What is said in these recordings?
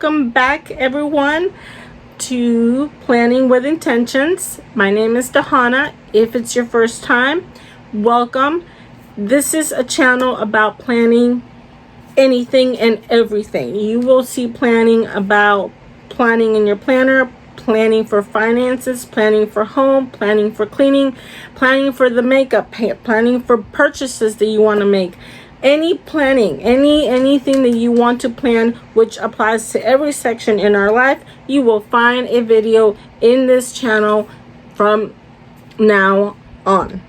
welcome back everyone to Planning with Intentions. My name is Dahana. If it's your first time, welcome. This is a channel about planning anything and everything. You will see planning about planning in your planner, planning for finances, planning for home, planning for cleaning, planning for the makeup, planning for purchases that you want to make. Any planning, anything that you want to plan, which applies to every section in our life, you will find a video in this channel from now on.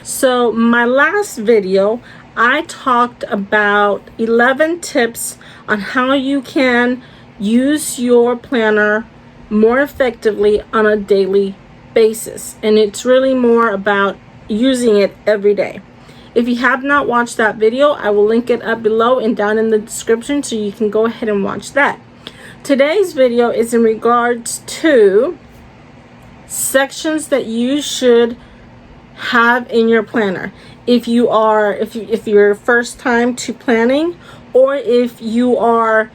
So my last video, I talked about 11 tips on how you can use your planner more effectively on a daily basis. And it's really more about using it every day. If you have not watched that video, I will link it up below and down in the description so you can go ahead and watch that. Today's video is in regards to sections that you should have in your planner. If you're first time to planning, or if you are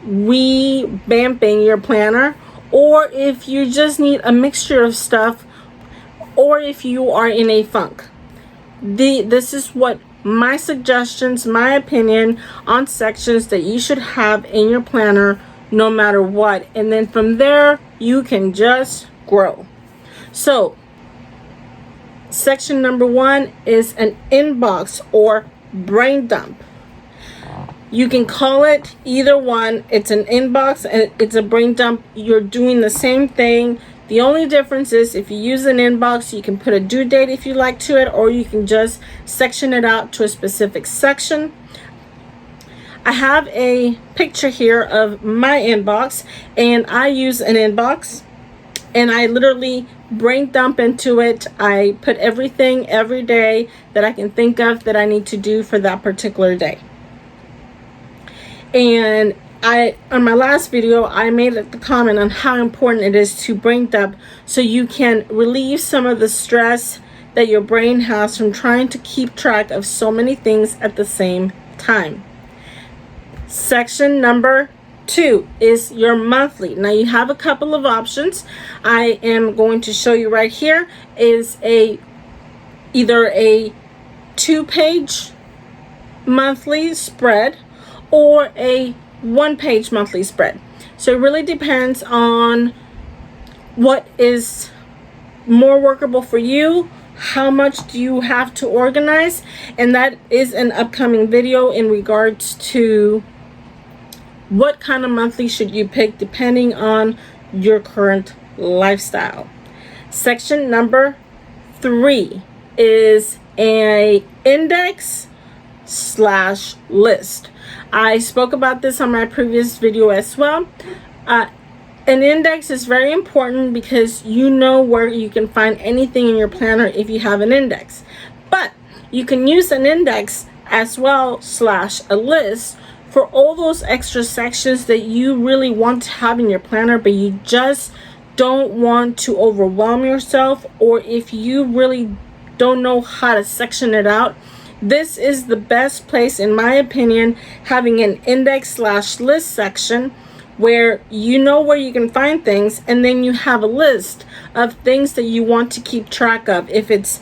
revamping your planner, or if you just need a mixture of stuff, or if you are in a funk. This is what my suggestions, my opinion on sections that you should have in your planner no matter what. And then from there, you can just grow. So, section number 1 is an inbox or brain dump. You can call it either one. It's an inbox and it's a brain dump. You're doing the same thing. The only difference is if you use an inbox, you can put a due date if you like to it, or you can just section it out to a specific section. I have a picture here of my inbox, and I use an inbox and I literally brain dump into it. I put everything every day that I can think of that I need to do for that particular day. And on my last video, I made the comment on how important it is to brain dump so you can relieve some of the stress that your brain has from trying to keep track of so many things at the same time. Section number 2 is your monthly. Now you have a couple of options. I am going to show you right here is either a 2-page monthly spread or a 1-page monthly spread. So it really depends on what is more workable for you. How much do you have to organize? And that is an upcoming video in regards to what kind of monthly should you pick depending on your current lifestyle. Section number 3 is a index/list. I spoke about this on my previous video as well. An index is very important because you know where you can find anything in your planner if you have an index. But you can use an index as well / a list for all those extra sections that you really want to have in your planner, but you just don't want to overwhelm yourself, or if you really don't know how to section it out. This is the best place, in my opinion, having an index/list section where you know where you can find things, and then you have a list of things that you want to keep track of. If it's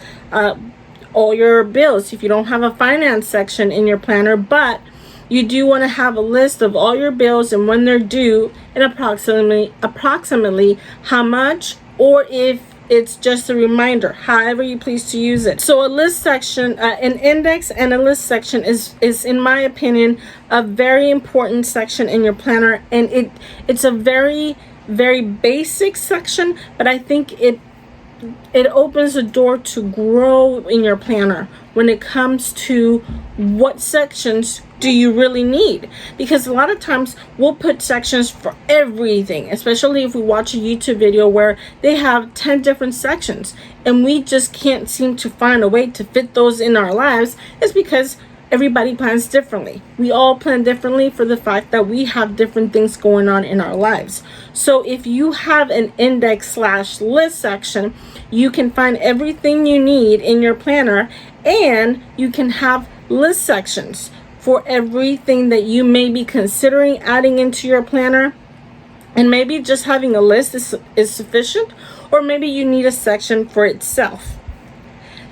all your bills, if you don't have a finance section in your planner, but you do want to have a list of all your bills and when they're due, and approximately how much, or if it's just a reminder, however you please to use it. So a list section, an index and a list section is in my opinion a very important section in your planner, and it's a very basic section, but I think it opens the door to grow in your planner when it comes to what sections do you really need. Because a lot of times we'll put sections for everything, especially if we watch a YouTube video where they have 10 different sections and we just can't seem to find a way to fit those in our lives. It's because everybody plans differently. We all plan differently for the fact that we have different things going on in our lives. So if you have an index/list section, you can find everything you need in your planner, and you can have list sections for everything that you may be considering adding into your planner. And maybe just having a list is sufficient, or maybe you need a section for itself.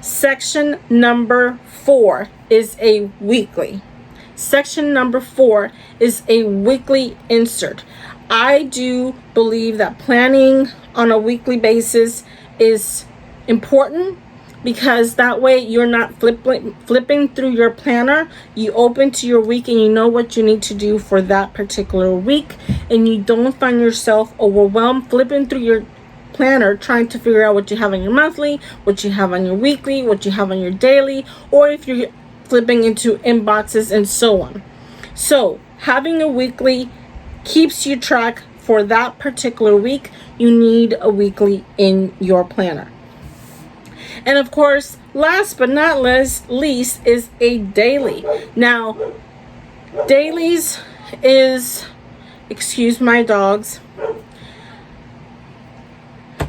Section number 4 is a weekly. Section number 4 is a weekly insert. I do believe that planning on a weekly basis is important, because that way you're not flipping through your planner. You open to your week and you know what you need to do for that particular week, and you don't find yourself overwhelmed flipping through your planner trying to figure out what you have on your monthly, what you have on your weekly, what you have on your daily, or if you're flipping into inboxes and so on. So having a weekly keeps you track for that particular week. You need a weekly in your planner. And of course, last but not least is a daily. Now, dailies is, excuse my dogs,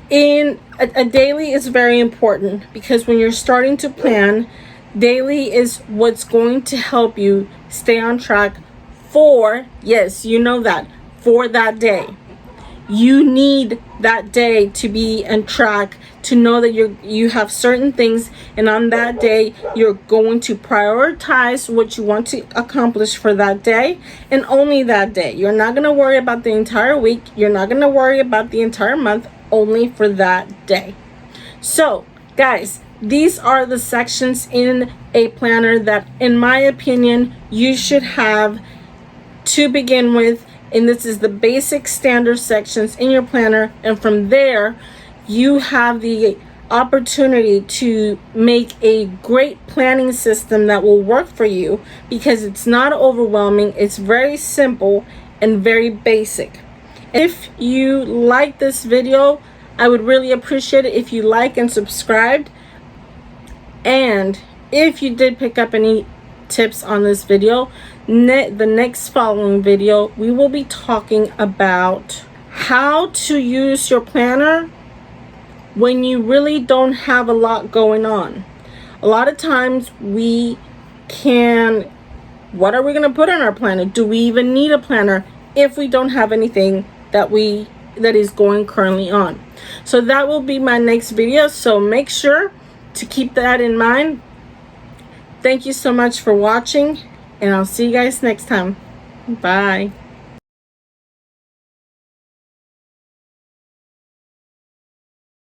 in a daily is very important, because when you're starting to plan, daily is what's going to help you stay on track for, yes, you know that, for that day. You need that day to be on track, to know that you have certain things, and on that day you're going to prioritize what you want to accomplish for that day, and only that day. You're not going to worry about the entire week. You're not going to worry about the entire month, only for that day. So guys, these are the sections in a planner that, in my opinion, you should have to begin with. And this is the basic standard sections in your planner, and from there you have the opportunity to make a great planning system that will work for you, because it's not overwhelming. It's very simple and very basic. If you like this video, I would really appreciate it if you like and subscribed. And if you did pick up any tips on this video, the next following video, we will be talking about how to use your planner when you really don't have a lot going on. A lot of times we can, what are we going to put in our planner? Do we even need a planner if we don't have anything that is going currently on? So that will be my next video, so make sure to keep that in mind. Thank you so much for watching, and I'll see you guys next time. Bye.